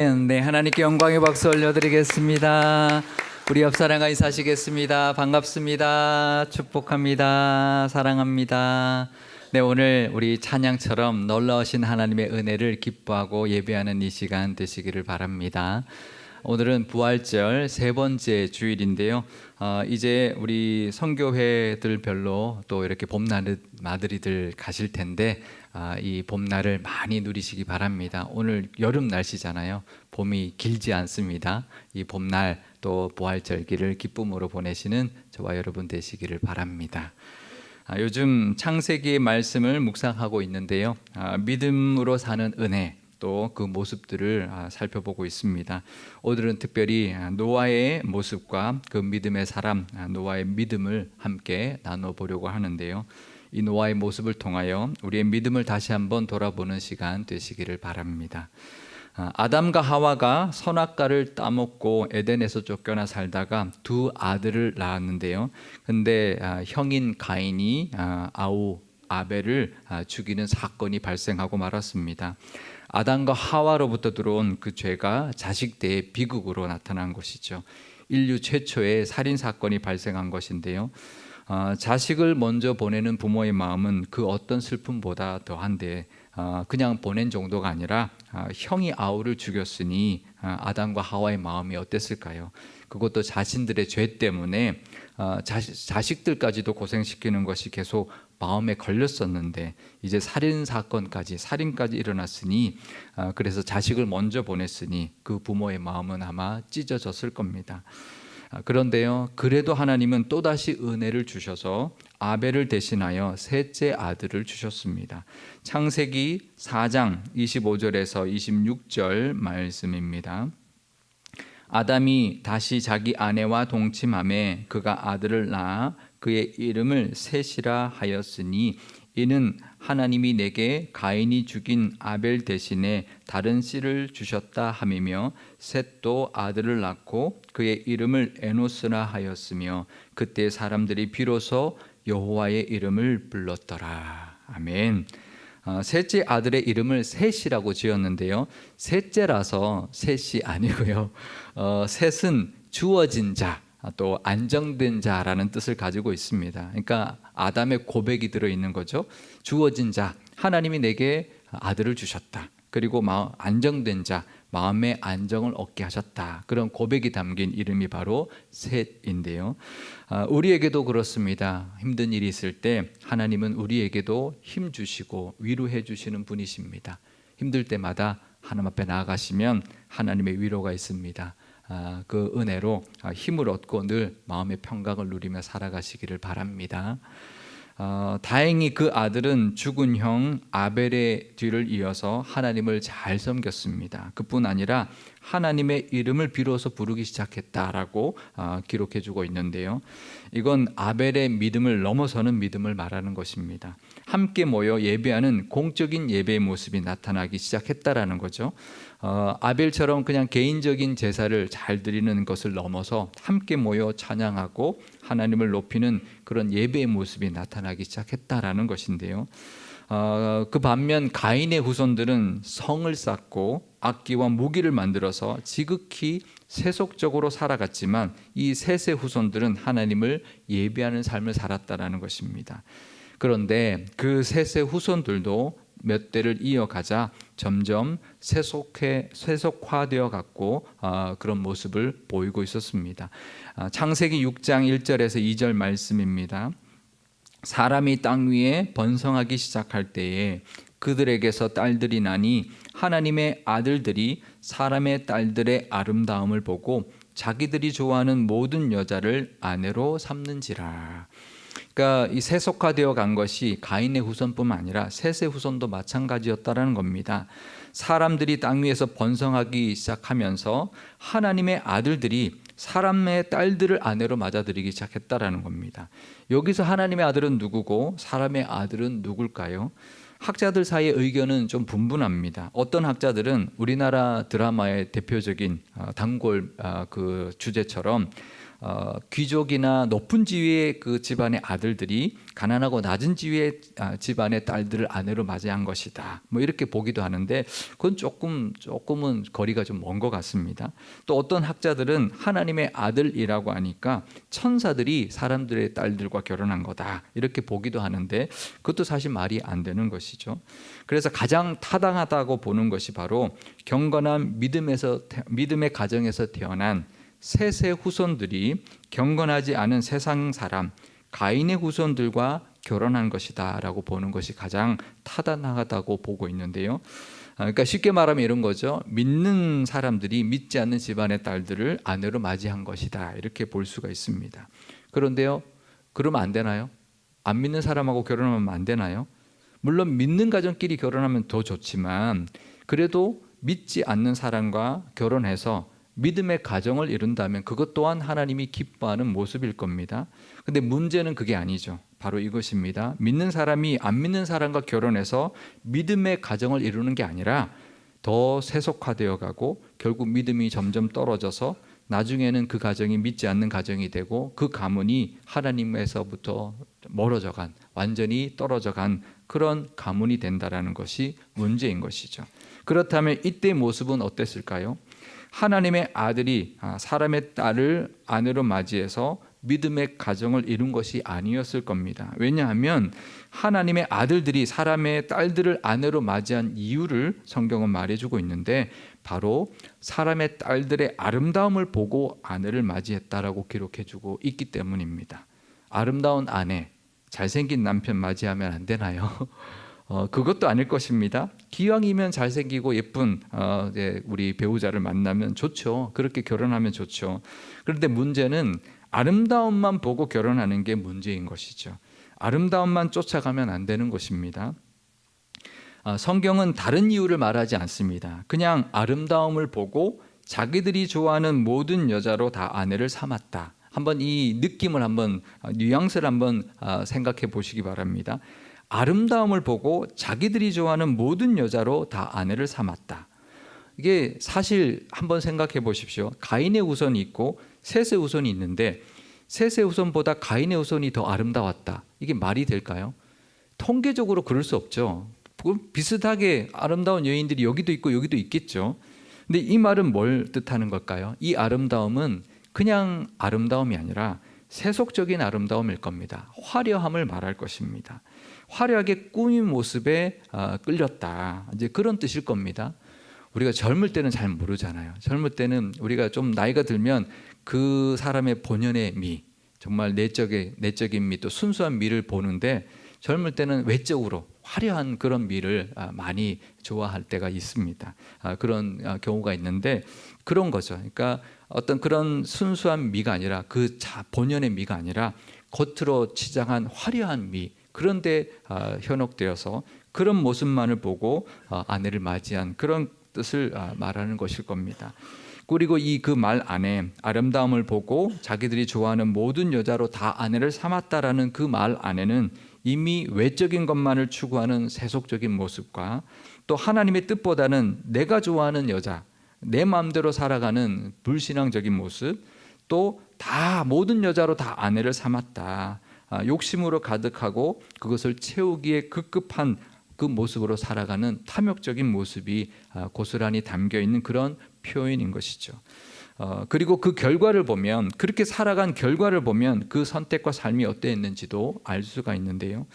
네, 하나님께 영광의 박수 올려드리겠습니다. 우리 옆 사람과 인사하시겠습니다. 반갑습니다. 축복합니다. 사랑합니다. 네, 오늘 우리 찬양처럼 놀라우신 하나님의 은혜를 기뻐하고 예배하는 이 시간 되시기를 바랍니다. 오늘은 부활절 세 번째 주일인데요. 이제 우리 선교회들별로 또 이렇게 봄나들이들 가실 텐데 이 봄날을 많이 누리시기 바랍니다. 오늘 여름 날씨잖아요. 봄이 길지 않습니다. 이 봄날 또 부활절기를 기쁨으로 보내시는 저와 여러분 되시기를 바랍니다. 요즘 창세기의 말씀을 묵상하고 있는데요. 믿음으로 사는 은혜 또 그 모습들을 살펴보고 있습니다. 오늘은 특별히 노아의 모습과 그 믿음의 사람 노아의 믿음을 함께 나눠보려고 하는데요. 이 노아의 모습을 통하여 우리의 믿음을 다시 한번 돌아보는 시간 되시기를 바랍니다. 아담과 하와가 선악과를 따먹고 에덴에서 쫓겨나 살다가 두 아들을 낳았는데요. 근데 형인 가인이 아벨을 죽이는 사건이 발생하고 말았습니다. 아담과 하와로부터 들어온 그 죄가 자식대의 비극으로 나타난 것이죠. 인류 최초의 살인 사건이 발생한 것인데요. 자식을 먼저 보내는 부모의 마음은 그 어떤 슬픔보다 더한데 그냥 보낸 정도가 아니라 형이 아우를 죽였으니 아담과 하와의 마음이 어땠을까요? 그것도 자신들의 죄 때문에 자식들까지도 고생시키는 것이 계속 마음에 걸렸었는데 이제 살인까지 일어났으니 그래서 자식을 먼저 보냈으니 그 부모의 마음은 아마 찢어졌을 겁니다. 그런데요, 그래도 하나님은 또다시 은혜를 주셔서 아벨을 대신하여 셋째 아들을 주셨습니다. 창세기 4장 25절에서 26절 말씀입니다. 아담이 다시 자기 아내와 동침하매 그가 아들을 낳아 그의 이름을 셋이라 하였으니 이는 하나님이 내게 가인이 죽인 아벨 대신에 다른 씨를 주셨다 함이며 셋도 아들을 낳고 그의 이름을 에노스라 하였으며 그때 사람들이 비로소 여호와의 이름을 불렀더라. 아멘. 셋째 아들의 이름을 셋이라고 지었는데요. 셋째라서 셋이 아니고요. 셋은 주어진 자, 또 안정된 자라는 뜻을 가지고 있습니다. 그러니까 아담의 고백이 들어있는 거죠. 주어진 자, 하나님이 내게 아들을 주셨다. 그리고 안정된 자, 마음의 안정을 얻게 하셨다. 그런 고백이 담긴 이름이 바로 셋인데요. 우리에게도 그렇습니다. 힘든 일이 있을 때 하나님은 우리에게도 힘 주시고 위로해 주시는 분이십니다. 힘들 때마다 하나님 앞에 나아가시면 하나님의 위로가 있습니다. 그 은혜로 힘을 얻고 늘 마음의 평강을 누리며 살아가시기를 바랍니다. 다행히 그 아들은 죽은 형 아벨의 뒤를 이어서 하나님을 잘 섬겼습니다. 그뿐 아니라 하나님의 이름을 비로소 부르기 시작했다라고 기록해주고 있는데요. 이건 아벨의 믿음을 넘어서는 믿음을 말하는 것입니다. 함께 모여 예배하는 공적인 예배의 모습이 나타나기 시작했다라는 거죠. 아벨처럼 그냥 개인적인 제사를 잘 드리는 것을 넘어서 함께 모여 찬양하고 하나님을 높이는 그런 예배의 모습이 나타나기 시작했다라는 것인데요. 그 반면 가인의 후손들은 성을 쌓고 악기와 무기를 만들어서 지극히 세속적으로 살아갔지만 이 셋의 후손들은 하나님을 예배하는 삶을 살았다라는 것입니다. 그런데 그 셋의 후손들도 몇 대를 이어가자 점점 세속화되어 갔고 그런 모습을 보이고 있었습니다. 창세기 6장 1절에서 2절 말씀입니다. 사람이 땅 위에 번성하기 시작할 때에 그들에게서 딸들이 나니 하나님의 아들들이 사람의 딸들의 아름다움을 보고 자기들이 좋아하는 모든 여자를 아내로 삼는지라. 그러니까 이 세속화되어 간 것이 가인의 후손뿐만 아니라 셋의 후손도 마찬가지였다라는 겁니다. 사람들이 땅 위에서 번성하기 시작하면서 하나님의 아들들이 사람의 딸들을 아내로 맞아들이기 시작했다라는 겁니다. 여기서 하나님의 아들은 누구고 사람의 아들은 누굴까요? 학자들 사이의 의견은 좀 분분합니다. 어떤 학자들은 우리나라 드라마의 대표적인 단골 그 주제처럼 귀족이나 높은 지위의 그 집안의 아들들이 가난하고 낮은 지위의 집안의 딸들을 아내로 맞이한 것이다. 뭐 이렇게 보기도 하는데 그건 조금은 거리가 좀 먼 것 같습니다. 또 어떤 학자들은 하나님의 아들이라고 하니까 천사들이 사람들의 딸들과 결혼한 거다 이렇게 보기도 하는데 그것도 사실 말이 안 되는 것이죠. 그래서 가장 타당하다고 보는 것이 바로 경건한 믿음의 가정에서 태어난 셋의 후손들이 경건하지 않은 세상 사람 가인의 후손들과 결혼한 것이다 라고 보는 것이 가장 타당하다고 보고 있는데요. 그러니까 쉽게 말하면 이런 거죠. 믿는 사람들이 믿지 않는 집안의 딸들을 아내로 맞이한 것이다 이렇게 볼 수가 있습니다. 그런데요, 그러면 안 되나요? 안 믿는 사람하고 결혼하면 안 되나요? 물론 믿는 가정끼리 결혼하면 더 좋지만 그래도 믿지 않는 사람과 결혼해서 믿음의 가정을 이룬다면 그것 또한 하나님이 기뻐하는 모습일 겁니다. 근데 문제는 그게 아니죠. 바로 이것입니다. 믿는 사람이 안 믿는 사람과 결혼해서 믿음의 가정을 이루는 게 아니라 더 세속화되어 가고 결국 믿음이 점점 떨어져서 나중에는 그 가정이 믿지 않는 가정이 되고 그 가문이 하나님에서부터 멀어져 간, 완전히 떨어져 간 그런 가문이 된다라는 것이 문제인 것이죠. 그렇다면 이때의 모습은 어땠을까요? 하나님의 아들이 사람의 딸을 아내로 맞이해서 믿음의 가정을 이룬 것이 아니었을 겁니다. 왜냐하면 하나님의 아들들이 사람의 딸들을 아내로 맞이한 이유를 성경은 말해주고 있는데 바로 사람의 딸들의 아름다움을 보고 아내를 맞이했다라고 기록해주고 있기 때문입니다. 아름다운 아내, 잘생긴 남편 맞이하면 안 되나요? 그것도 아닐 것입니다. 기왕이면 잘생기고 예쁜 우리 배우자를 만나면 좋죠. 그렇게 결혼하면 좋죠. 그런데 문제는 아름다움만 보고 결혼하는 게 문제인 것이죠. 아름다움만 쫓아가면 안 되는 것입니다. 성경은 다른 이유를 말하지 않습니다. 그냥 아름다움을 보고 자기들이 좋아하는 모든 여자로 다 아내를 삼았다. 한번 이 느낌을 한번 뉘앙스를 한번 생각해 보시기 바랍니다. 아름다움을 보고 자기들이 좋아하는 모든 여자로 다 아내를 삼았다. 이게 사실 한번 생각해 보십시오. 가인의 후손이 있고 셋의 후손이 있는데 셋의 후손보다 가인의 후손이 더 아름다웠다. 이게 말이 될까요? 통계적으로 그럴 수 없죠. 비슷하게 아름다운 여인들이 여기도 있고 여기도 있겠죠. 근데 이 말은 뭘 뜻하는 걸까요? 이 아름다움은 그냥 아름다움이 아니라 세속적인 아름다움일 겁니다. 화려함을 말할 것입니다. 화려하게 꾸민 모습에 끌렸다. 이제 그런 뜻일 겁니다. 우리가 젊을 때는 잘 모르잖아요. 젊을 때는 우리가 좀 나이가 들면 그 사람의 본연의 미, 정말 내적인 미, 또 순수한 미를 보는데 젊을 때는 외적으로 화려한 그런 미를 많이 좋아할 때가 있습니다. 그런 경우가 있는데 그런 거죠. 그러니까 어떤 그런 순수한 미가 아니라 그 본연의 미가 아니라 겉으로 치장한 화려한 미, 그런데 현혹되어서 그런 모습만을 보고 아내를 맞이한 그런 뜻을 말하는 것일 겁니다. 그리고 이 그 말 안에 아름다움을 보고 자기들이 좋아하는 모든 여자로 다 아내를 삼았다라는 그 말 안에는 이미 외적인 것만을 추구하는 세속적인 모습과 또 하나님의 뜻보다는 내가 좋아하는 여자, 내 마음대로 살아가는 불신앙적인 모습, 또 다 모든 여자로 다 아내를 삼았다. 욕심으로 가득하고 그것을 채우기에 급급한 그 모습으로 살아가는 탐욕적인 모습이 고스란히 담겨 있는 그런 표현인 것이죠. 그리고 그 결과를 보면, 그렇게 살아간 결과를 보면 그 선택과 삶이 어땠는지도 알 수가 있는데요.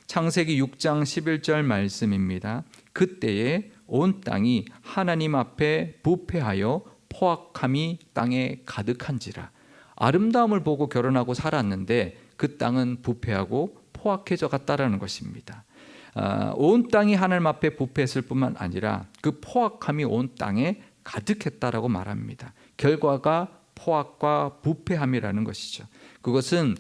창세기 6장 11절 말씀입니다. 그때에 온 땅이 하나님 앞에 부패하여 포악함이 땅에 가득한지라. 아름다움을 보고 결혼하고 살았는데 그 땅은 부패하고 포악해져 갔다라는 것입니다. 온 땅이 하나님 앞에 부패했을 뿐만 아니라 그 포악함이 온 땅에 가득했다라고 말합니다. 결과가 포악과 부패함이라는 것이죠. 그것은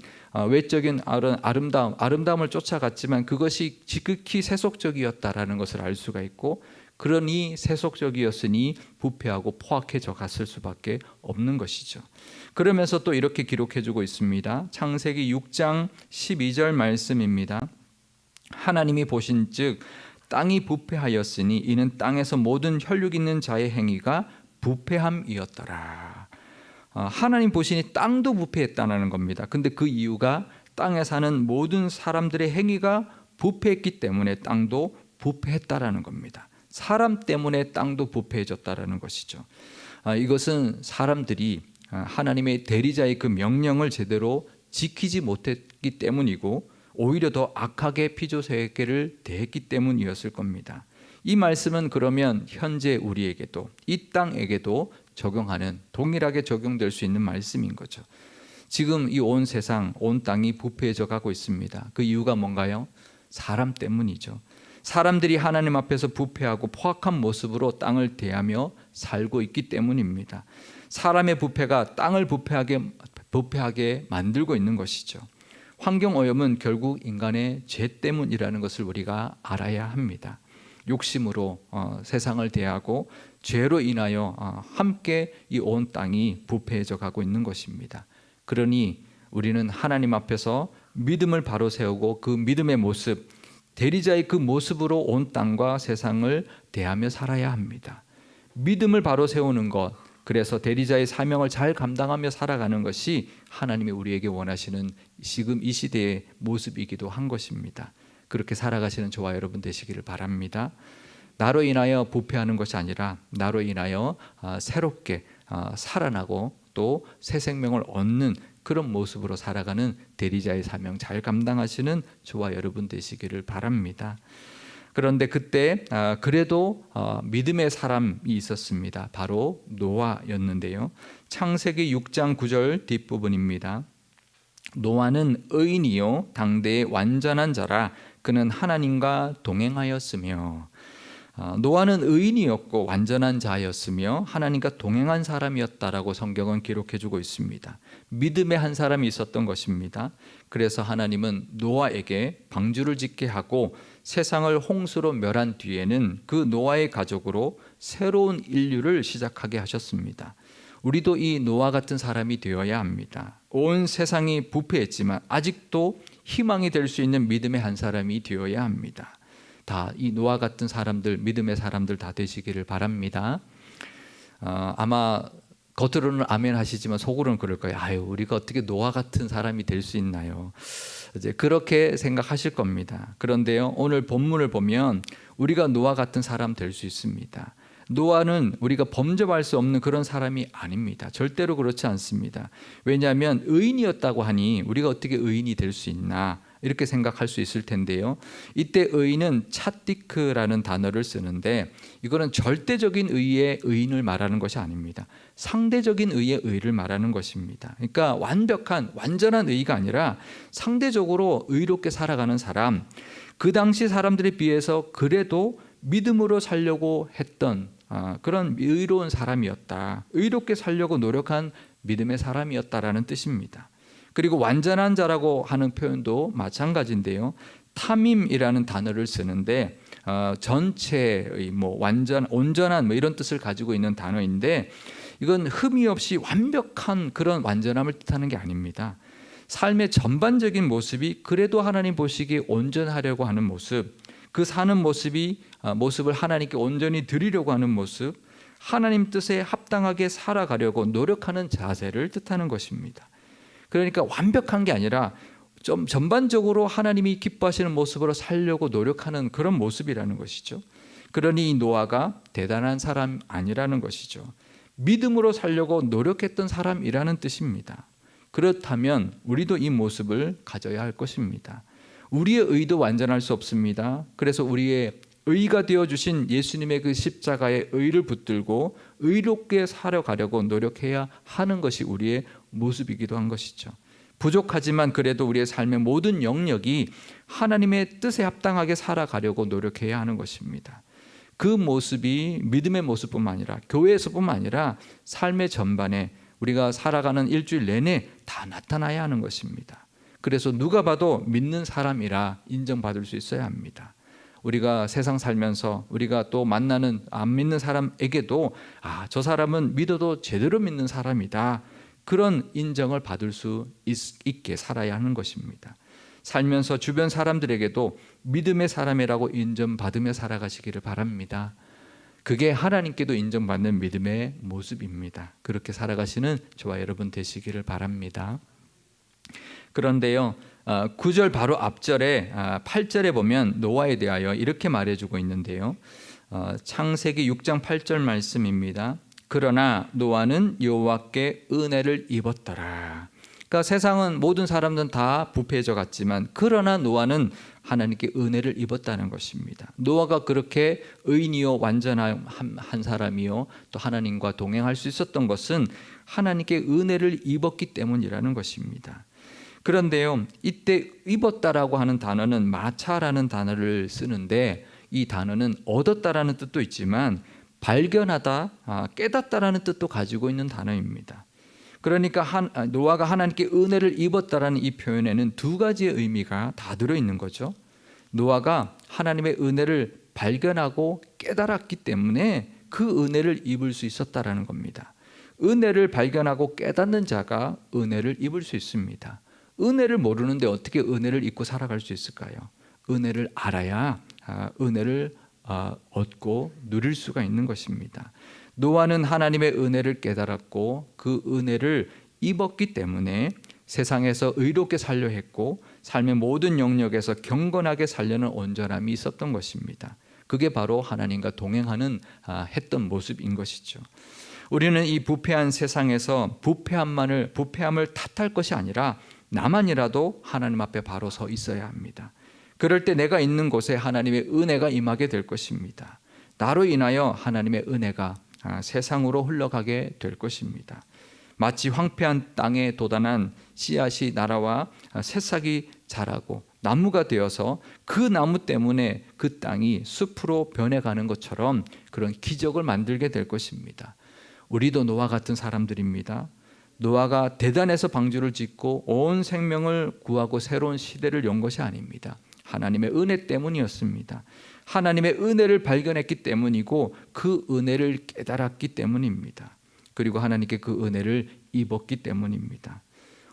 외적인 아름다움을 쫓아갔지만 그것이 지극히 세속적이었다라는 것을 알 수가 있고, 그러니 세속적이었으니 부패하고 포악해져 갔을 수밖에 없는 것이죠. 그러면서 또 이렇게 기록해주고 있습니다. 창세기 6장 12절 말씀입니다. 하나님이 보신즉 땅이 부패하였으니 이는 땅에서 모든 혈육 있는 자의 행위가 부패함이었더라. 하나님 보시니 땅도 부패했다는 겁니다. 근데 그 이유가 땅에 사는 모든 사람들의 행위가 부패했기 때문에 땅도 부패했다라는 겁니다. 사람 때문에 땅도 부패해졌다라는 것이죠. 이것은 사람들이 하나님의 대리자의 그 명령을 제대로 지키지 못했기 때문이고 오히려 더 악하게 피조세계를 대했기 때문이었을 겁니다. 이 말씀은 그러면 현재 우리에게도 이 땅에게도 적용하는, 동일하게 적용될 수 있는 말씀인 거죠. 지금 이 온 세상, 온 땅이 부패해져 가고 있습니다. 그 이유가 뭔가요? 사람 때문이죠. 사람들이 하나님 앞에서 부패하고 포악한 모습으로 땅을 대하며 살고 있기 때문입니다. 사람의 부패가 땅을 부패하게 만들고 있는 것이죠. 환경오염은 결국 인간의 죄 때문이라는 것을 우리가 알아야 합니다. 욕심으로 세상을 대하고 죄로 인하여 함께 이 온 땅이 부패해져 가고 있는 것입니다. 그러니 우리는 하나님 앞에서 믿음을 바로 세우고 그 믿음의 모습, 대리자의 그 모습으로 온 땅과 세상을 대하며 살아야 합니다. 믿음을 바로 세우는 것, 그래서 대리자의 사명을 잘 감당하며 살아가는 것이 하나님이 우리에게 원하시는 지금 이 시대의 모습이기도 한 것입니다. 그렇게 살아가시는 저와 여러분 되시기를 바랍니다. 나로 인하여 부패하는 것이 아니라 나로 인하여 새롭게 살아나고 또 새 생명을 얻는 그런 모습으로 살아가는 대리자의 사명 잘 감당하시는 저와 여러분 되시기를 바랍니다. 그런데 그때 그래도 믿음의 사람이 있었습니다. 바로 노아였는데요. 창세기 6장 9절 뒷부분입니다. 노아는 의인이요 당대의 완전한 자라 그는 하나님과 동행하였으며. 노아는 의인이었고 완전한 자였으며 하나님과 동행한 사람이었다라고 성경은 기록해주고 있습니다. 믿음의 한 사람이 있었던 것입니다. 그래서 하나님은 노아에게 방주를 짓게 하고 세상을 홍수로 멸한 뒤에는 그 노아의 가족으로 새로운 인류를 시작하게 하셨습니다. 우리도 이 노아 같은 사람이 되어야 합니다. 온 세상이 부패했지만 아직도 희망이 될 수 있는 믿음의 한 사람이 되어야 합니다. 다 이 노아 같은 사람들, 믿음의 사람들 다 되시기를 바랍니다. 아마 겉으로는 아멘 하시지만 속으로는 그럴 거예요. 아유, 우리가 어떻게 노아 같은 사람이 될 수 있나요? 이제 그렇게 생각하실 겁니다. 그런데요, 오늘 본문을 보면 우리가 노아 같은 사람 될 수 있습니다. 노아는 우리가 범접할 수 없는 그런 사람이 아닙니다. 절대로 그렇지 않습니다. 왜냐하면 의인이었다고 하니 우리가 어떻게 의인이 될 수 있나 이렇게 생각할 수 있을 텐데요. 이때 의인은 차띠크라는 단어를 쓰는데 이거는 절대적인 의의 의인을 말하는 것이 아닙니다. 상대적인 의의 의를 말하는 것입니다. 그러니까 완전한 의가 아니라 상대적으로 의롭게 살아가는 사람, 그 당시 사람들에 비해서 그래도 믿음으로 살려고 했던 그런 의로운 사람이었다. 의롭게 살려고 노력한 믿음의 사람이었다라는 뜻입니다. 그리고 완전한 자라고 하는 표현도 마찬가지인데요. 탐임이라는 단어를 쓰는데 전체의 온전한 이런 뜻을 가지고 있는 단어인데 이건 흠이 없이 완벽한 그런 완전함을 뜻하는 게 아닙니다. 삶의 전반적인 모습이 그래도 하나님 보시기에 온전하려고 하는 모습, 그 사는 모습을 하나님께 온전히 드리려고 하는 모습, 하나님 뜻에 합당하게 살아가려고 노력하는 자세를 뜻하는 것입니다. 그러니까 완벽한 게 아니라 좀 전반적으로 하나님이 기뻐하시는 모습으로 살려고 노력하는 그런 모습이라는 것이죠. 그러니 노아가 대단한 사람 아니라는 것이죠. 믿음으로 살려고 노력했던 사람이라는 뜻입니다. 그렇다면 우리도 이 모습을 가져야 할 것입니다. 우리의 의도 완전할 수 없습니다. 그래서 우리의 의가 되어주신 예수님의 그 십자가의 의를 붙들고 의롭게 살아가려고 노력해야 하는 것이 우리의 모습이기도 한 것이죠. 부족하지만 그래도 우리의 삶의 모든 영역이 하나님의 뜻에 합당하게 살아가려고 노력해야 하는 것입니다. 그 모습이 믿음의 모습뿐만 아니라 교회에서뿐만 아니라 삶의 전반에 우리가 살아가는 일주일 내내 다 나타나야 하는 것입니다. 그래서 누가 봐도 믿는 사람이라 인정받을 수 있어야 합니다. 우리가 세상 살면서 우리가 또 만나는 안 믿는 사람에게도 저 사람은 믿어도 제대로 믿는 사람이다. 그런 인정을 받을 수 있게 살아야 하는 것입니다. 살면서 주변 사람들에게도 믿음의 사람이라고 인정받으며 살아가시기를 바랍니다. 그게 하나님께도 인정받는 믿음의 모습입니다. 그렇게 살아가시는 저와 여러분 되시기를 바랍니다. 그런데요, 9절 바로 앞절에 8절에 보면 노아에 대하여 이렇게 말해주고 있는데요. 창세기 6장 8절 말씀입니다. 그러나 노아는 여호와께 은혜를 입었더라. 그러니까 세상은 모든 사람들은 다 부패해져 갔지만 그러나 노아는 하나님께 은혜를 입었다는 것입니다. 노아가 그렇게 의인이요 완전한 한 사람이요 또 하나님과 동행할 수 있었던 것은 하나님께 은혜를 입었기 때문이라는 것입니다. 그런데요, 이때 입었다라고 하는 단어는 마차라는 단어를 쓰는데 이 단어는 얻었다라는 뜻도 있지만 발견하다, 깨닫다라는 뜻도 가지고 있는 단어입니다. 그러니까 노아가 하나님께 은혜를 입었다라는 이 표현에는 두 가지의 의미가 다 들어있는 거죠. 노아가 하나님의 은혜를 발견하고 깨달았기 때문에 그 은혜를 입을 수 있었다라는 겁니다. 은혜를 발견하고 깨닫는 자가 은혜를 입을 수 있습니다. 은혜를 모르는데 어떻게 은혜를 입고 살아갈 수 있을까요? 은혜를 알아야 은혜를 얻고 누릴 수가 있는 것입니다. 노아는 하나님의 은혜를 깨달았고 그 은혜를 입었기 때문에 세상에서 의롭게 살려 했고 삶의 모든 영역에서 경건하게 살려는 온전함이 있었던 것입니다. 그게 바로 하나님과 동행하는 했던 모습인 것이죠. 우리는 이 부패한 세상에서 부패함을 탓할 것이 아니라 나만이라도 하나님 앞에 바로 서 있어야 합니다. 그럴 때 내가 있는 곳에 하나님의 은혜가 임하게 될 것입니다. 나로 인하여 하나님의 은혜가 세상으로 흘러가게 될 것입니다. 마치 황폐한 땅에 돋아난 씨앗이 날아와 새싹이 자라고 나무가 되어서 그 나무 때문에 그 땅이 숲으로 변해가는 것처럼 그런 기적을 만들게 될 것입니다. 우리도 노아 같은 사람들입니다. 노아가 대단해서 방주를 짓고 온 생명을 구하고 새로운 시대를 연 것이 아닙니다. 하나님의 은혜 때문이었습니다. 하나님의 은혜를 발견했기 때문이고 그 은혜를 깨달았기 때문입니다. 그리고 하나님께 그 은혜를 입었기 때문입니다.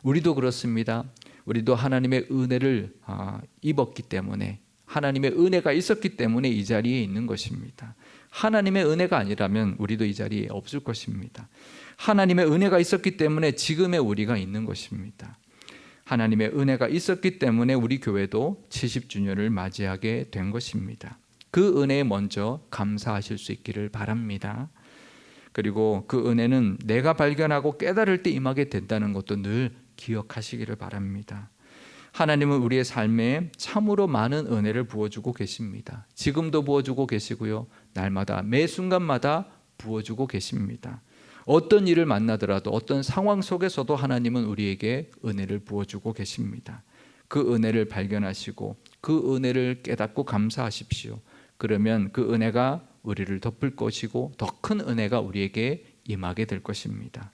우리도 그렇습니다. 우리도 하나님의 은혜를 입었기 때문에 하나님의 은혜가 있었기 때문에 이 자리에 있는 것입니다. 하나님의 은혜가 아니라면 우리도 이 자리에 없을 것입니다. 하나님의 은혜가 있었기 때문에 지금의 우리가 있는 것입니다. 하나님의 은혜가 있었기 때문에 우리 교회도 70주년을 맞이하게 된 것입니다. 그 은혜에 먼저 감사하실 수 있기를 바랍니다. 그리고 그 은혜는 내가 발견하고 깨달을 때 임하게 된다는 것도 늘 기억하시기를 바랍니다. 하나님은 우리의 삶에 참으로 많은 은혜를 부어주고 계십니다. 지금도 부어주고 계시고요. 날마다 매 순간마다 부어주고 계십니다. 어떤 일을 만나더라도 어떤 상황 속에서도 하나님은 우리에게 은혜를 부어주고 계십니다. 그 은혜를 발견하시고 그 은혜를 깨닫고 감사하십시오. 그러면 그 은혜가 우리를 덮을 것이고 더 큰 은혜가 우리에게 임하게 될 것입니다.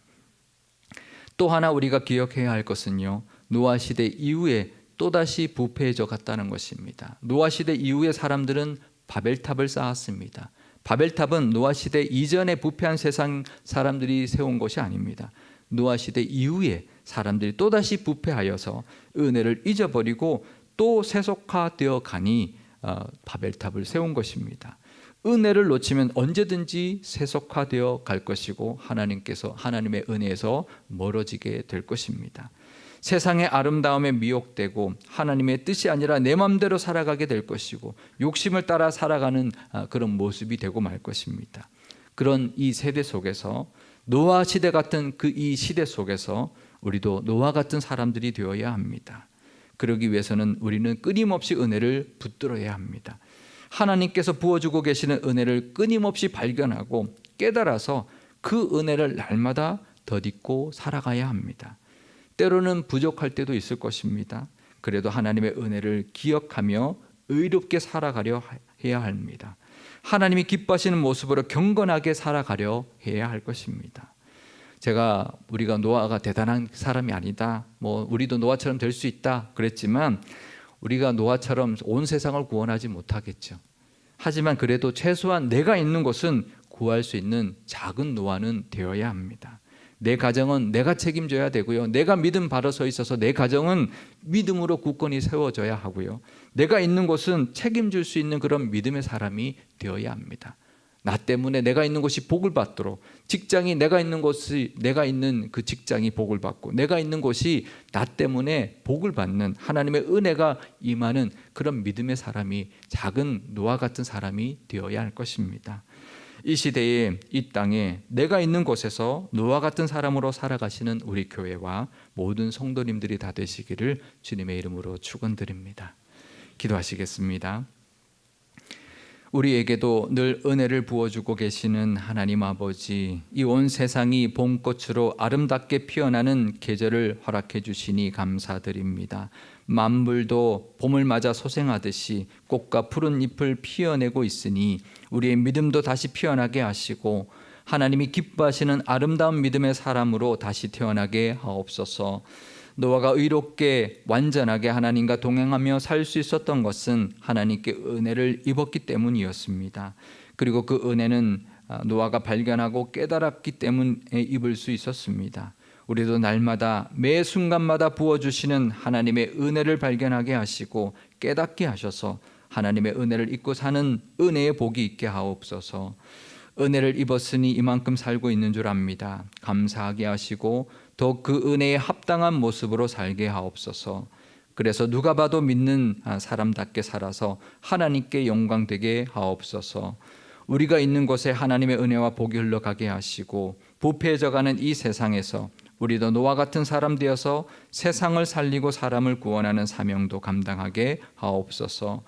또 하나 우리가 기억해야 할 것은요, 노아 시대 이후에 또다시 부패해져 갔다는 것입니다. 노아 시대 이후에 사람들은 바벨탑을 쌓았습니다. 바벨탑은 노아 시대 이전에 부패한 세상 사람들이 세운 것이 아닙니다. 노아 시대 이후에 사람들이 또다시 부패하여서 은혜를 잊어버리고 또 세속화되어 가니 바벨탑을 세운 것입니다. 은혜를 놓치면 언제든지 세속화되어 갈 것이고 하나님의 은혜에서 멀어지게 될 것입니다. 세상의 아름다움에 미혹되고 하나님의 뜻이 아니라 내 마음대로 살아가게 될 것이고 욕심을 따라 살아가는 그런 모습이 되고 말 것입니다. 그런 이 세대 속에서 노아 시대 같은 이 시대 속에서 우리도 노아 같은 사람들이 되어야 합니다. 그러기 위해서는 우리는 끊임없이 은혜를 붙들어야 합니다. 하나님께서 부어주고 계시는 은혜를 끊임없이 발견하고 깨달아서 그 은혜를 날마다 덧입고 살아가야 합니다. 때로는 부족할 때도 있을 것입니다. 그래도 하나님의 은혜를 기억하며 의롭게 살아가려 해야 합니다. 하나님이 기뻐하시는 모습으로 경건하게 살아가려 해야 할 것입니다. 우리가 노아가 대단한 사람이 아니다, 우리도 노아처럼 될 수 있다 그랬지만 우리가 노아처럼 온 세상을 구원하지 못하겠죠. 하지만 그래도 최소한 내가 있는 곳은 구할 수 있는 작은 노아는 되어야 합니다. 내 가정은 내가 책임져야 되고요. 내가 믿음 바로 서 있어서 내 가정은 믿음으로 굳건히 세워져야 하고요. 내가 있는 곳은 책임질 수 있는 그런 믿음의 사람이 되어야 합니다. 나 때문에 내가 있는 곳이 복을 받도록, 직장이 내가 있는 곳이, 내가 있는 그 직장이 복을 받고 내가 있는 곳이 나 때문에 복을 받는 하나님의 은혜가 임하는 그런 믿음의 사람이, 작은 노아 같은 사람이 되어야 할 것입니다. 이 시대에, 이 땅에, 내가 있는 곳에서 노아 같은 사람으로 살아가시는 우리 교회와 모든 성도님들이 다 되시기를 주님의 이름으로 축원드립니다. 기도하시겠습니다. 우리에게도 늘 은혜를 부어주고 계시는 하나님 아버지, 이 온 세상이 봄꽃으로 아름답게 피어나는 계절을 허락해 주시니 감사드립니다. 만물도 봄을 맞아 소생하듯이 꽃과 푸른 잎을 피어내고 있으니 우리의 믿음도 다시 피어나게 하시고 하나님이 기뻐하시는 아름다운 믿음의 사람으로 다시 태어나게 하옵소서. 노아가 의롭게 완전하게 하나님과 동행하며 살 수 있었던 것은 하나님께 은혜를 입었기 때문이었습니다. 그리고 그 은혜는 노아가 발견하고 깨달았기 때문에 입을 수 있었습니다. 우리도 날마다 매 순간마다 부어주시는 하나님의 은혜를 발견하게 하시고 깨닫게 하셔서 하나님의 은혜를 입고 사는 은혜의 복이 있게 하옵소서. 은혜를 입었으니 이만큼 살고 있는 줄 압니다. 감사하게 하시고 더 그 은혜에 합당한 모습으로 살게 하옵소서. 그래서 누가 봐도 믿는 사람답게 살아서 하나님께 영광되게 하옵소서. 우리가 있는 곳에 하나님의 은혜와 복이 흘러가게 하시고 부패해져가는 이 세상에서 우리도 노아 같은 사람 되어서 세상을 살리고 사람을 구원하는 사명도 감당하게 하옵소서.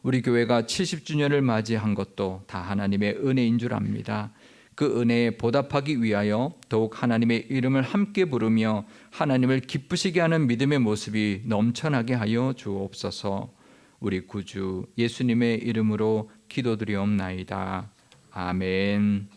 우리 교회가 70주년을 맞이한 것도 다 하나님의 은혜인 줄 압니다. 그 은혜에 보답하기 위하여 더욱 하나님의 이름을 함께 부르며 하나님을 기쁘시게 하는 믿음의 모습이 넘쳐나게 하여 주옵소서. 우리 구주 예수님의 이름으로 기도드리옵나이다. 아멘.